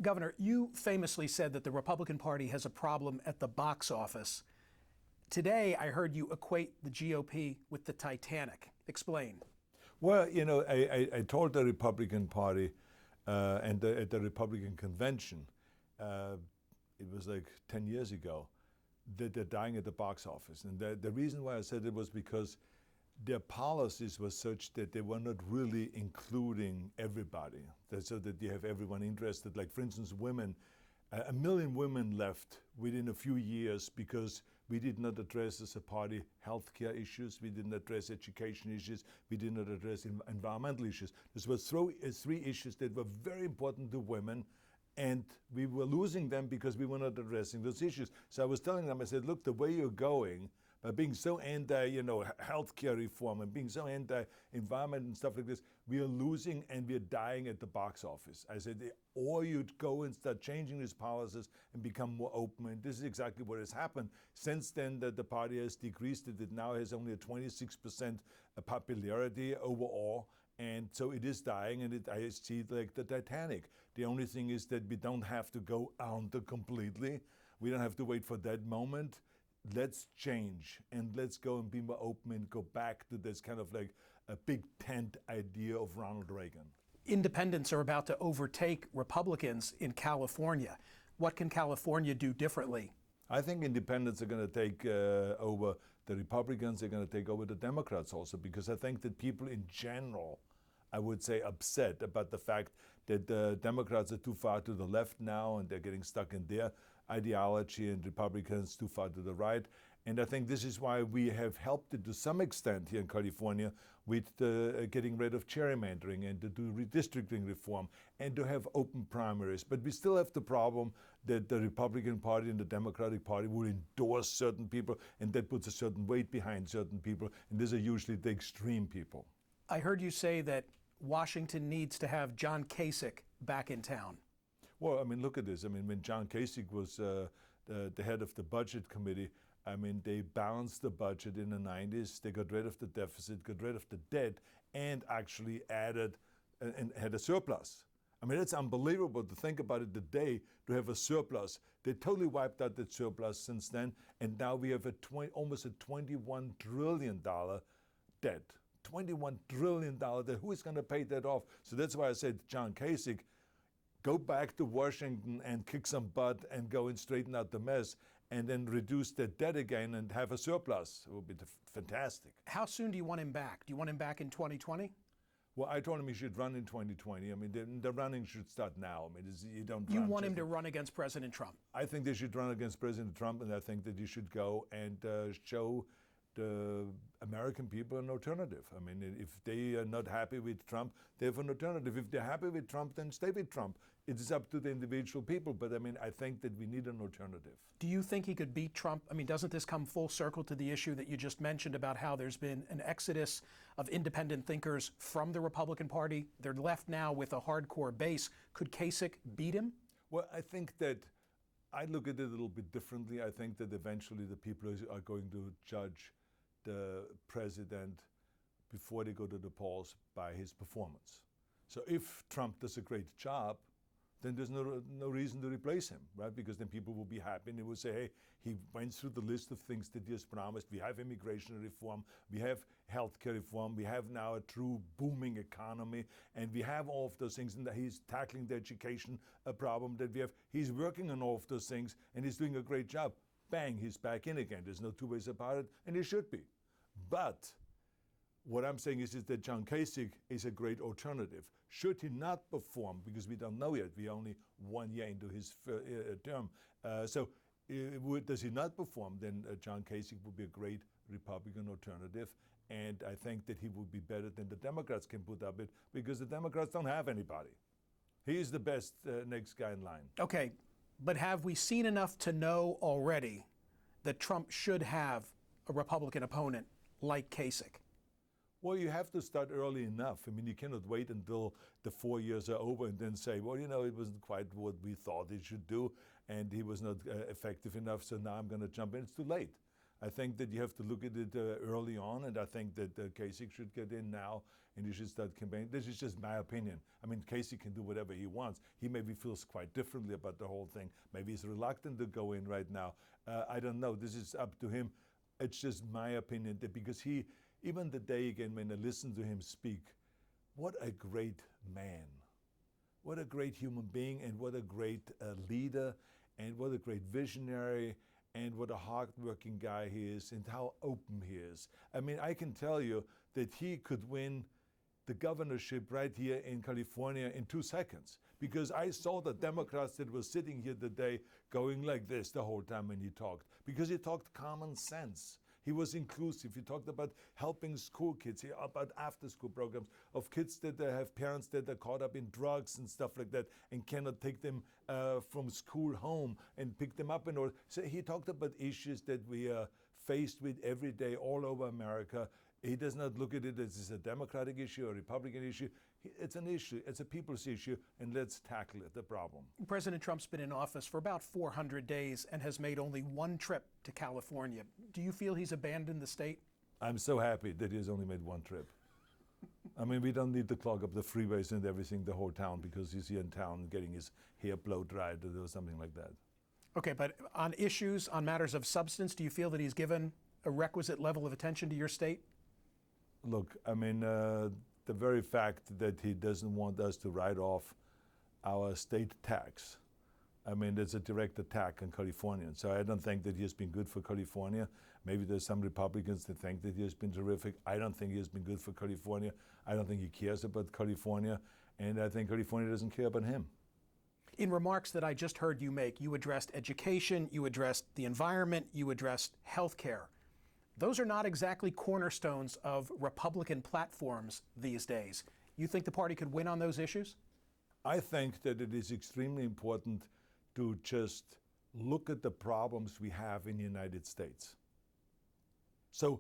Governor, you famously said that the Republican Party has a problem at the box office. Today, I heard you equate the GOP with the Titanic. Explain. Well, you know, I told the Republican Party at the Republican convention, it was like 10 years ago, that they're dying at the box office. And the reason why I said it was because their policies were such that they were not really including everybody, so that you have everyone interested. Like, for instance, women. 1 million women left within a few years because we did not address as a party healthcare issues, we didn't address education issues, we did not address environmental issues. This was three issues that were very important to women, and we were losing them because we were not addressing those issues. So I was telling them, I said, look, the way you're going, by being so healthcare reform and being so anti-environment and stuff like this, we are losing and we are dying at the box office. I said, or you'd go and start changing these policies and become more open. And this is exactly what has happened. Since then, that the party has decreased it now has only a 26% popularity overall. And so it is dying, and I see it like the Titanic. The only thing is that we don't have to go under completely. We don't have to wait for that moment. Let's change and let's go and be more open and go back to this kind of like a big tent idea of Ronald Reagan. Independents are about to overtake Republicans in California. What can California do differently? I think independents are going to take over the Republicans, they're going to take over the Democrats also, because I think that people in general, I would say, upset about the fact that the Democrats are too far to the left now and they're getting stuck in their ideology, and Republicans too far to the right. And I think this is why we have helped it to some extent here in California with getting rid of gerrymandering and to do redistricting reform and to have open primaries. But we still have the problem that the Republican Party and the Democratic Party will endorse certain people, and that puts a certain weight behind certain people, and these are usually the extreme people. I heard you say that Washington needs to have John Kasich back in town. Well, I mean, look at this. I mean, when John Kasich was the head of the budget committee, I mean, they balanced the budget in the 90s. They got rid of the deficit, got rid of the debt, and actually added and had a surplus. I mean, it's unbelievable to think about it today, to have a surplus. They totally wiped out that surplus since then, and now we have almost a $21 trillion debt. $21 trillion debt. Who is going to pay that off? So that's why I said, John Kasich, go back to Washington and kick some butt and go and straighten out the mess and then reduce the debt again and have a surplus. It would be fantastic. How soon do you want him back? Do you want him back in 2020? Well, I told him he should run in 2020. I mean, the running should start now. I mean, you don't. You want him to run against President Trump? I think they should run against President Trump, and I think that you should go and show the American people an alternative. I mean, if they are not happy with Trump, they have an alternative. If they're happy with Trump, then stay with Trump. It is up to the individual people, but I mean, I think that we need an alternative. Do you think he could beat Trump? I mean, doesn't this come full circle to the issue that you just mentioned about how there's been an exodus of independent thinkers from the Republican Party? They're left now with a hardcore base. Could Kasich beat him? Well, I think that I look at it a little bit differently. I think that eventually the people are going to judge the president before they go to the polls by his performance. So if Trump does a great job, then there's no reason to replace him, right? Because then people will be happy and they will say, hey, he went through the list of things that he has promised. We have immigration reform, we have healthcare reform, we have now a true booming economy, and we have all of those things, and he's tackling the education problem that we have. He's working on all of those things, and he's doing a great job. Bang, he's back in again. There's no two ways about it, and he should be. But what I'm saying is that John Kasich is a great alternative. Should he not perform, because we don't know yet, we're only 1 year into his term, does he not perform, then John Kasich would be a great Republican alternative, and I think that he would be better than the Democrats can put up with, because the Democrats don't have anybody. He is the best next guy in line. Okay, but have we seen enough to know already that Trump should have a Republican opponent like Kasich? Well, you have to start early enough. I mean, you cannot wait until the 4 years are over and then say, well, you know, it wasn't quite what we thought it should do, and he was not effective enough, so now I'm going to jump in. It's too late. I think that you have to look at it early on, and I think that Kasich should get in now and he should start campaigning. This is just my opinion. I mean, Kasich can do whatever he wants. He maybe feels quite differently about the whole thing. Maybe he's reluctant to go in right now. I don't know. This is up to him. It's just my opinion that because he, even the day again when I listen to him speak, what a great man. What a great human being, and what a great leader, and what a great visionary, and what a hard-working guy he is, and how open he is. I mean, I can tell you that he could win the governorship right here in California in 2 seconds, because I saw the Democrats that were sitting here today going like this the whole time when he talked, because he talked common sense. He was inclusive. He talked about helping school kids, about after-school programs of kids that have parents that are caught up in drugs and stuff like that and cannot take them from school home and pick them up. So he talked about issues that we are faced with every day all over America. He does not look at it as a Democratic issue or a Republican issue. It's an issue. It's a people's issue, and let's tackle it, the problem. President Trump's been in office for about 400 days and has made only one trip to California. Do you feel he's abandoned the state? I'm so happy that he's only made one trip. I mean, we don't need to clog up the freeways and everything, the whole town, because he's here in town getting his hair blow dried or something like that. Okay, but on issues, on matters of substance, do you feel that he's given a requisite level of attention to your state? Look, I mean, the very fact that he doesn't want us to write off our state tax, I mean, that's a direct attack on Californians. So I don't think that he has been good for California. Maybe there's some Republicans that think that he has been terrific. I don't think he has been good for California. I don't think he cares about California. And I think California doesn't care about him. In remarks that I just heard you make, you addressed education, you addressed the environment, you addressed health care. Those are not exactly cornerstones of Republican platforms these days. You think the party could win on those issues? I think that it is extremely important to just look at the problems we have in the United States. So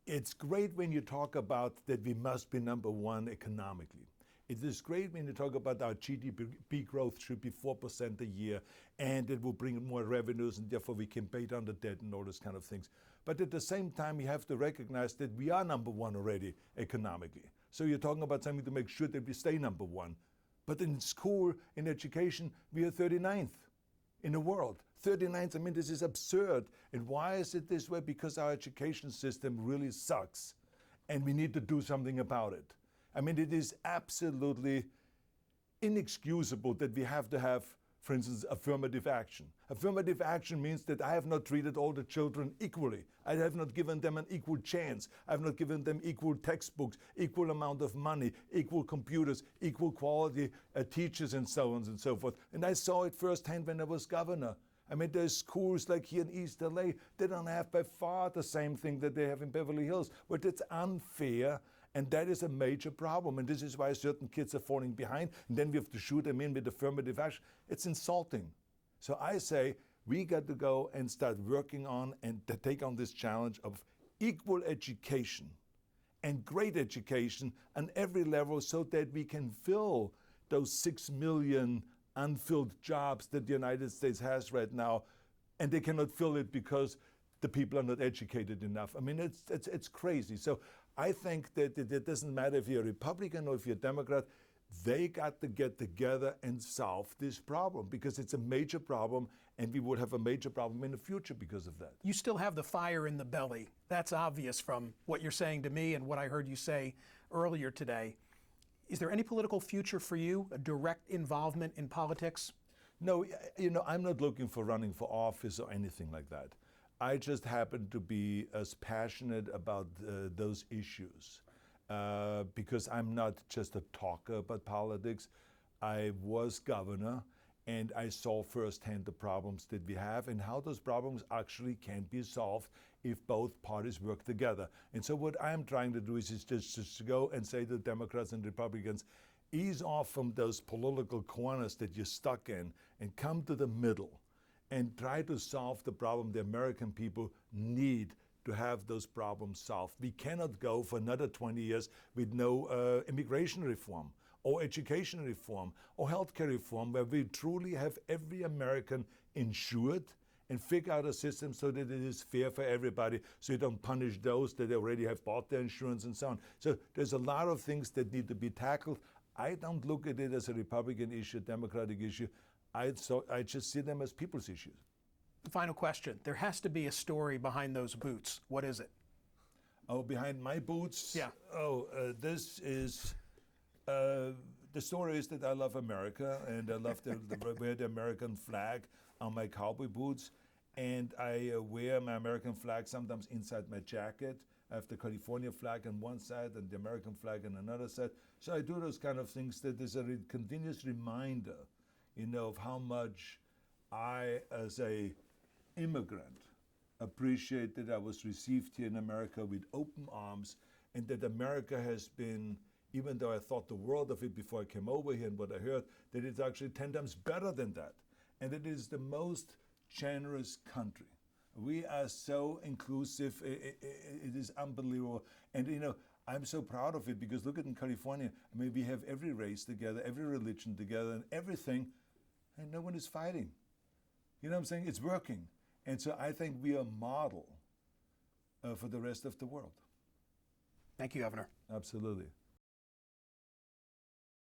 it's great when you talk about that we must be number one economically. It is great when you talk about our GDP growth should be 4% a year, and it will bring more revenues, and therefore we can pay down the debt and all those kind of things. But at the same time, you have to recognize that we are number one already economically. So you're talking about something to make sure that we stay number one. But in school, in education, we are 39th in the world. 39th, I mean, this is absurd. And why is it this way? Because our education system really sucks, and we need to do something about it. I mean, it is absolutely inexcusable that we have to have, for instance, affirmative action. Affirmative action means that I have not treated all the children equally. I have not given them an equal chance. I have not given them equal textbooks, equal amount of money, equal computers, equal quality teachers, and so on and so forth. And I saw it firsthand when I was governor. I mean, there's schools like here in East LA, they don't have by far the same thing that they have in Beverly Hills, but it's unfair. And that is a major problem. And this is why certain kids are falling behind. And then we have to shoot them in with affirmative action. It's insulting. So I say we got to go and start working on and to take on this challenge of equal education and great education on every level so that we can fill those 6 million unfilled jobs that the United States has right now. And they cannot fill it because the people are not educated enough. I mean, it's crazy. So I think that it doesn't matter if you're a Republican or if you're a Democrat, they got to get together and solve this problem because it's a major problem, and we will have a major problem in the future because of that. You still have the fire in the belly. That's obvious from what you're saying to me and what I heard you say earlier today. Is there any political future for you, a direct involvement in politics? No, I'm not looking for running for office or anything like that. I just happen to be as passionate about those issues because I'm not just a talker about politics. I was governor, and I saw firsthand the problems that we have and how those problems actually can be solved if both parties work together. And so what I'm trying to do is just to go and say to Democrats and Republicans, ease off from those political corners that you're stuck in and come to the middle and try to solve the problem the American people need to have those problems solved. We cannot go for another 20 years with no immigration reform or education reform or healthcare reform where we truly have every American insured and figure out a system so that it is fair for everybody, so you don't punish those that already have bought their insurance and so on. So there's a lot of things that need to be tackled. I don't look at it as a Republican issue, Democratic issue. I just see them as people's issues. Final question. There has to be a story behind those boots. What is it? Oh, behind my boots? Yeah. This is, the story is that I love America, and I love to wear the American flag on my cowboy boots, and I wear my American flag sometimes inside my jacket. I have the California flag on one side and the American flag on another side. So I do those kind of things that is a continuous reminder, of how much I, as a immigrant, appreciate that I was received here in America with open arms, and that America has been, even though I thought the world of it before I came over here and what I heard, that it's actually 10 times better than that. And it is the most generous country. We are so inclusive, it is unbelievable. And I'm so proud of it, because look at in California, we have every race together, every religion together, and everything, and no one is fighting. You know what I'm saying? It's working. And so I think we are a model for the rest of the world. Thank you, Governor. Absolutely.